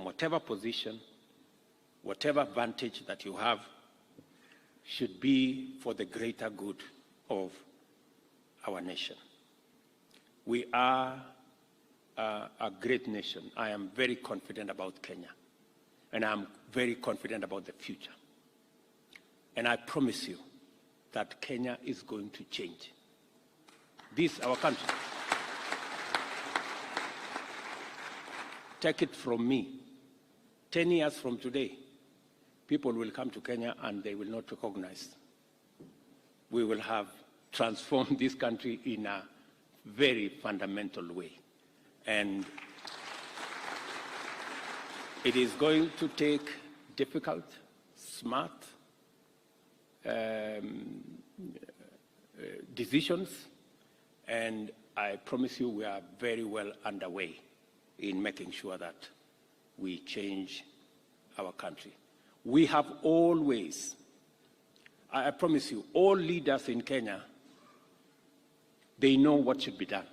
whatever position, whatever advantage that you have, should be for the greater good of our nation. We are a great nation. I am very confident about Kenya, and I'm very confident about the future. And I promise you that Kenya is going to change. This, our country. Take it from me, 10 years from today, people will come to Kenya and they will not recognize. We will have transformed this country in a very fundamental way. And it is going to take difficult, smart decisions, and I promise you we are very well underway in making sure that we change our country. We have always, I promise you, all leaders in Kenya, they know what should be done.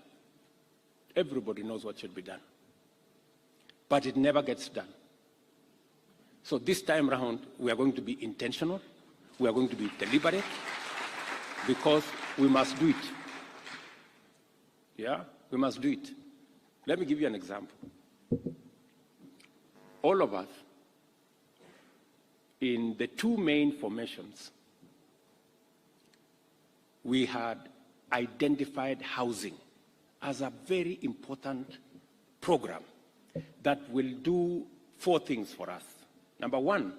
Everybody knows what should be done. But it never gets done. So this time around, we are going to be intentional, we are going to be deliberate, because we must do it. Yeah, we must do it. Let me give you an example. All of us, in the two main formations, we had identified housing as a very important program that will do 4 things for us. Number one,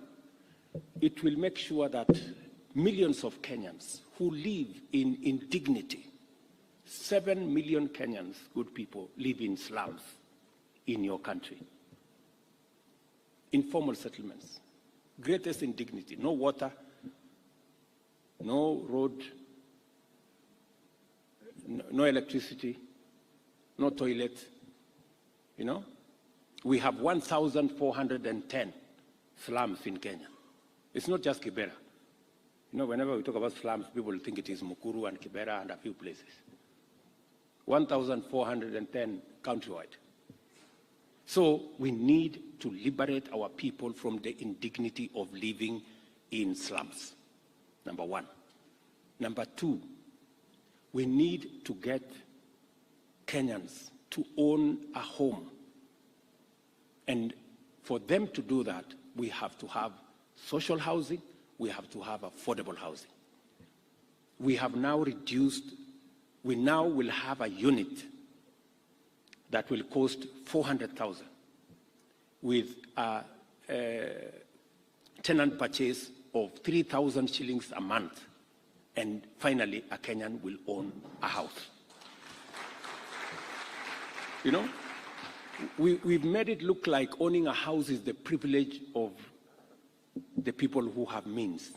it will make sure that millions of Kenyans who live in dignity, 7 million Kenyans, good people, live in slums in your country. Informal settlements, greatest indignity, no water, no road, no electricity, no toilet, you know. We have 1,410 slums in Kenya. It's not just Kibera. You know, whenever we talk about slums, people think it is Mukuru and Kibera and a few places. 1,410 countrywide. So we need to liberate our people from the indignity of living in slums, number one. Number two, we need to get Kenyans to own a home. And for them to do that, we have to have social housing, we have to have affordable housing. We have now reduced, we now will have a unit that will cost 400,000 with a tenant purchase of 3,000 shillings a month. And finally, a Kenyan will own a house. You know, we've made it look like owning a house is the privilege of the people who have means.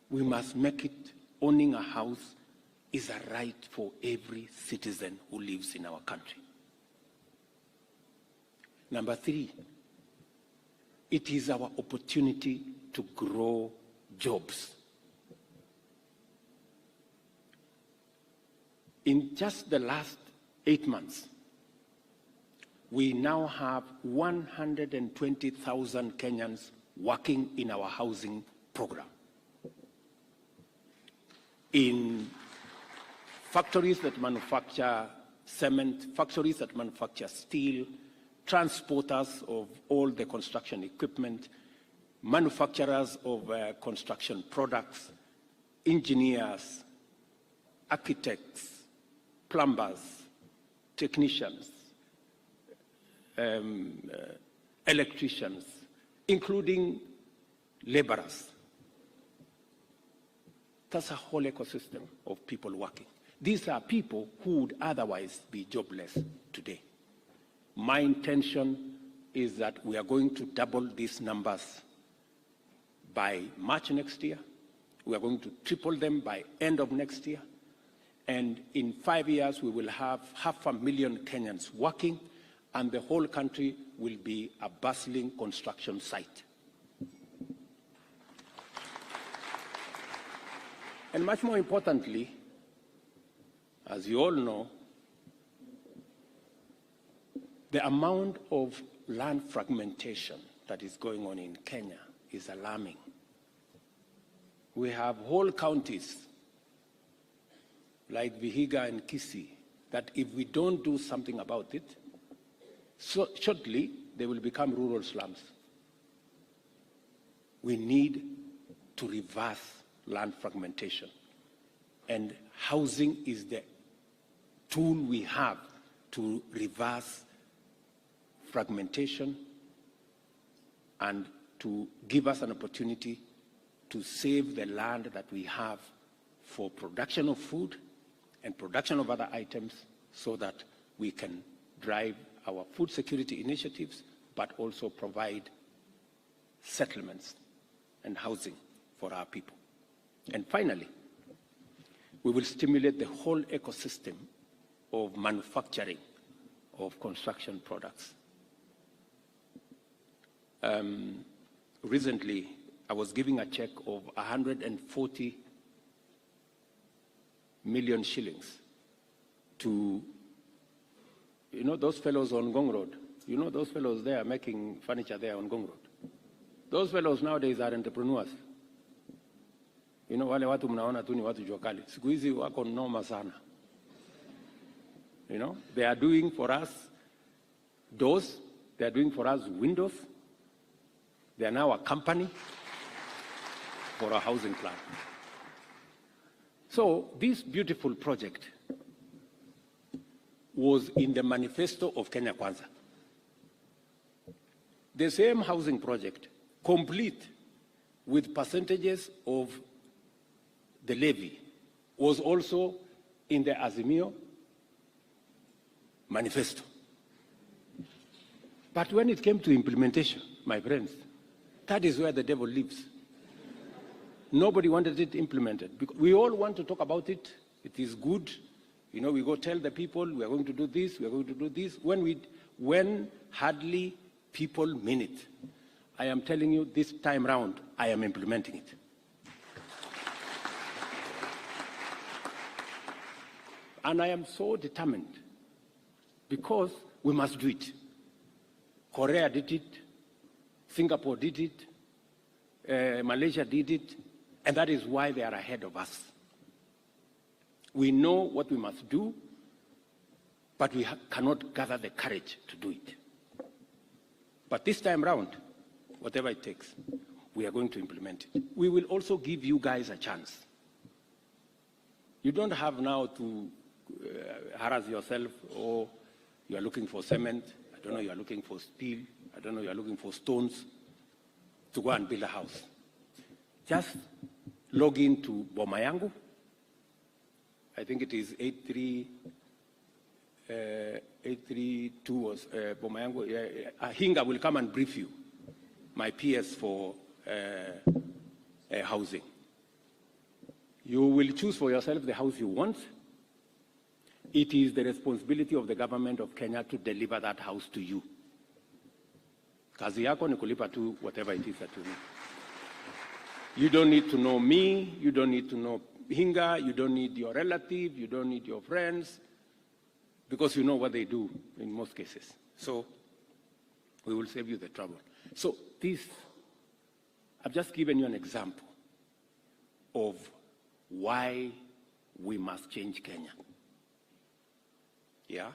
We must make it, owning a house is a right for every citizen who lives in our country. Number three, it is our opportunity to grow jobs. In just the last 8 months, we now have 120,000 Kenyans working in our housing program. In factories that manufacture cement, factories that manufacture steel, transporters of all the construction equipment, manufacturers of construction products, engineers, architects, plumbers, technicians, electricians, including laborers. That's a whole ecosystem of people working. These are people who would otherwise be jobless today. My intention is that we are going to double these numbers by March next year. We are going to triple them by end of next year. And in 5 years, we will have 500,000 Kenyans working, and the whole country will be a bustling construction site. And much more importantly, as you all know, the amount of land fragmentation that is going on in Kenya is alarming. We have whole counties like Vihiga and Kisii that if we don't do something about it, so shortly they will become rural slums. We need to reverse land fragmentation. And housing is the tool we have to reverse fragmentation and to give us an opportunity to save the land that we have for production of food and production of other items so that we can drive our food security initiatives, but also provide settlements and housing for our people. And finally, we will stimulate the whole ecosystem of manufacturing of construction products. Recently, I was giving a check of 140 million shillings to, those fellows on Ngong Road. Those fellows there making furniture there on Ngong Road. Those fellows nowadays are entrepreneurs. Wale watu mnaona tu ni watu jua kali. Siku hizi wako noma sana. They are doing for us doors, they are doing for us windows. They are now a company for a housing plan. So this beautiful project was in the manifesto of Kenya Kwanza. The same housing project, complete with percentages of the levy, was also in the Azimio manifesto. But when it came to implementation, my friends, that is where the devil lives. Nobody wanted it implemented. Because we all want to talk about it. It is good. We go tell the people, we are going to do this, we are going to do this. When hardly people mean it. I am telling you, this time round, I am implementing it. And I am so determined because we must do it. Korea did it, Singapore did it, Malaysia did it, and that is why they are ahead of us. We know what we must do, but we cannot gather the courage to do it. But this time round, whatever it takes, we are going to implement it. We will also give you guys a chance. You don't have now to harass yourself, or you are looking for cement, I don't know, you are looking for steel, I don't know, you are looking for stones to go and build a house. Just log into Boma Yangu. I think it is 832 was Boma Yangu. Hinga will come and brief you, my PS for housing. You will choose for yourself the house you want. It is the responsibility of the government of Kenya to deliver that house to you. Kazi yako ni kulipa tu whatever it is that you need. You don't need to know me, you don't need to know Hinga, you don't need your relative, you don't need your friends, because you know what they do in most cases. So we will save you the trouble. So this, I've just given you an example of why we must change Kenya. Yeah?